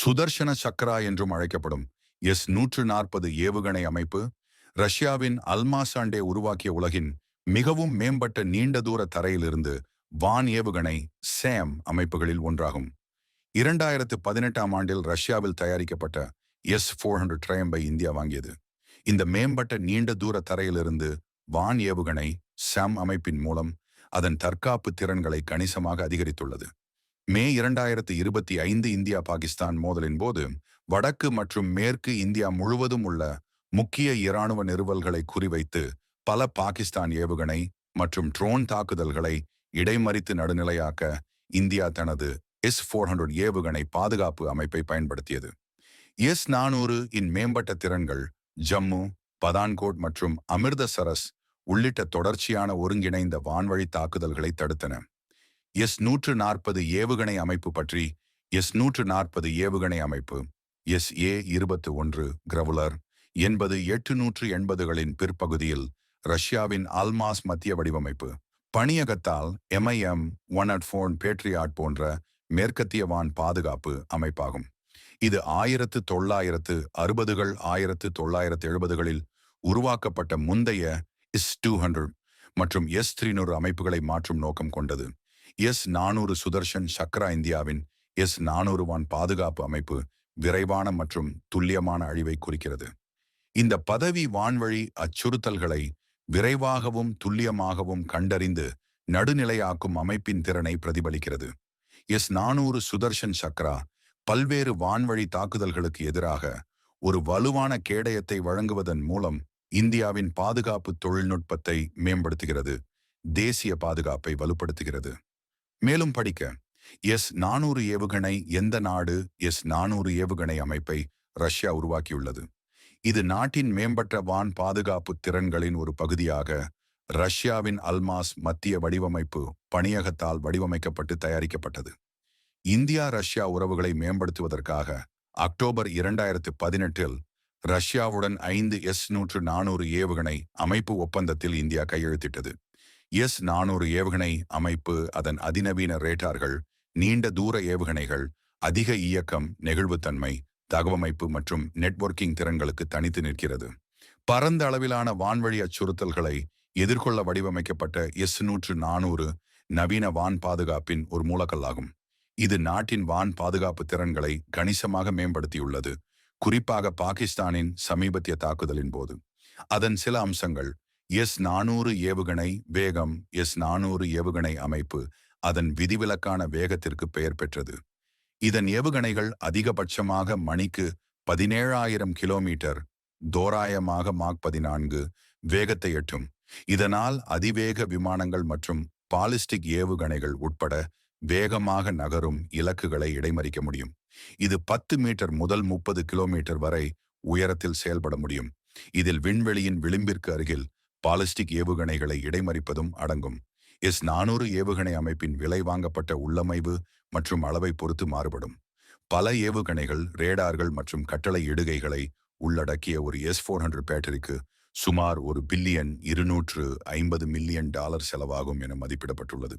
சுதர்சன சக்ரா என்றும் அழைக்கப்படும் S-140 ஏவுகணை அமைப்பு ரஷ்யாவின் அல்மாசாண்டே உருவாக்கிய உலகின் மிகவும் மேம்பட்ட நீண்ட தூர தரையிலிருந்து வான் ஏவுகணை சேம் அமைப்புகளில் ஒன்றாகும். 2018ஆம் ஆண்டில் ரஷ்யாவில் தயாரிக்கப்பட்ட S-400 ட்ரையம்பை இந்தியா வாங்கியது. இந்த மேம்பட்ட நீண்ட தூர தரையிலிருந்து வான் ஏவுகணை சாம் அமைப்பின் மூலம் அதன் தற்காப்பு திறன்களை கணிசமாக அதிகரித்துள்ளது. மே 2025 இந்தியா பாகிஸ்தான் மோதலின் போது வடக்கு மற்றும் மேற்கு இந்தியா முழுவதும் உள்ள முக்கிய இராணுவ நிறுவல்களை குறிவைத்து பல பாகிஸ்தான் ஏவுகணை மற்றும் ட்ரோன் தாக்குதல்களை இடைமறித்து நடுநிலையாக்க இந்தியா தனது S-400 ஏவுகணை பாதுகாப்பு அமைப்பை பயன்படுத்தியது. S-400 இன் மேம்பட்ட திறன்கள் ஜம்மு, பதான்கோட் மற்றும் அமிர்தசரஸ் உள்ளிட்ட தொடர்ச்சியான ஒருங்கிணைந்த வான்வழி தாக்குதல்களை தடுத்தன. S-140 ஏவுகணை அமைப்பு பற்றி S-140 ஏவுகணை அமைப்பு SA-21 கிரவுலர் என்பது 880களின் பிற்பகுதியில் ரஷ்யாவின் அல்மாஸ் மத்திய வடிவமைப்பு பணியகத்தால் MIM-104 பேட்ரியாட் போன்ற மேற்கத்திய வான் பாதுகாப்பு அமைப்பாகும். இது 1960கள் 1970களில் உருவாக்கப்பட்ட முந்தைய S-200 மற்றும் S-300 அமைப்புகளை மாற்றும் நோக்கம் கொண்டது. S-400 சுதர்ஷன் சக்ரா இந்தியாவின் S-400 வான் பாதுகாப்பு அமைப்பு விரைவான மற்றும் துல்லியமான அழிவை குறிக்கிறது. இந்த பதவி வான்வழி அச்சுறுத்தல்களை விரைவாகவும் துல்லியமாகவும் கண்டறிந்து நடுநிலையாக்கும் அமைப்பின் திறனை பிரதிபலிக்கிறது. S-400 சுதர்ஷன் சக்ரா பல்வேறு வான்வழி தாக்குதல்களுக்கு எதிராக ஒரு வலுவான கேடயத்தை வழங்குவதன் மூலம் இந்தியாவின் பாதுகாப்பு தொழில்நுட்பத்தை மேம்படுத்துகிறது, தேசிய பாதுகாப்பை வலுப்படுத்துகிறது. மேலும் படிக்க S-400 ஏவுகணை எந்த நாடு S-400 ஏவுகணை அமைப்பை ரஷ்யா உருவாக்கியுள்ளது. இது நாட்டின் மேம்பட்ட வான் பாதுகாப்பு திறன்களின் ஒரு பகுதியாக ரஷ்யாவின் அல்மாஸ் மத்திய வடிவமைப்பு பணியகத்தால் வடிவமைக்கப்பட்டு தயாரிக்கப்பட்டது. இந்தியா ரஷ்யா உறவுகளை மேம்படுத்துவதற்காக அக்டோபர் 2018இல் ரஷ்யாவுடன் 5 S-140 ஏவுகணை அமைப்பு ஒப்பந்தத்தில் இந்தியா கையெழுத்திட்டது. S-400 ஏவுகணை அமைப்பு அதன் அதிநவீன ரேடார்கள், நீண்ட தூர ஏவுகணைகள், அதிக இயக்கம், நெகிழ்வுத்தன்மை, தகவமைப்பு மற்றும் நெட்வொர்க்கிங் திறன்களுக்கு தனித்து நிற்கிறது. பரந்த அளவிலான வான்வழி அச்சுறுத்தல்களை எதிர்கொள்ள வடிவமைக்கப்பட்ட S-140 நவீன வான் பாதுகாப்பின் ஒரு மூலக்கல்லாகும். இது நாட்டின் வான் பாதுகாப்பு திறன்களை கணிசமாக மேம்படுத்தியுள்ளது, குறிப்பாக பாகிஸ்தானின் சமீபத்திய தாக்குதலின் போது. அதன் சில அம்சங்கள்: S-400 ஏவுகணை வேகம் S-400 ஏவுகணை அமைப்பு அதன் விதிவிலக்கான வேகத்திற்கு பெயர் பெற்றது. இதன் ஏவுகணைகள் அதிகபட்சமாக மணிக்கு 17,000 கிலோமீட்டர், தோராயமாக மாக் 14 வேகத்தை எட்டும். இதனால் அதிவேக விமானங்கள் மற்றும் பாலிஸ்டிக் ஏவுகணைகள் உட்பட வேகமாக நகரும் இலக்குகளை இடைமறிக்க முடியும். இது 10 மீட்டர் முதல் 30 கிலோமீட்டர் வரை உயரத்தில் செயல்பட முடியும். இதில் விண்வெளியின் விளிம்பிற்கு அருகில் பாலிஸ்டிக் ஏவுகணைகளை இடைமறிப்பதும் அடங்கும். S-400 ஏவுகணை அமைப்பின் விலை வாங்கப்பட்ட உள்ளமைவு மற்றும் அளவை பொறுத்து மாறுபடும். பல ஏவுகணைகள், ரேடார்கள் மற்றும் கட்டளை இடுகைகளை உள்ளடக்கிய ஒரு S-400 பேட்டரிக்கு சுமார் $1,250 மில்லியன் செலவாகும் என மதிப்பிடப்பட்டுள்ளது.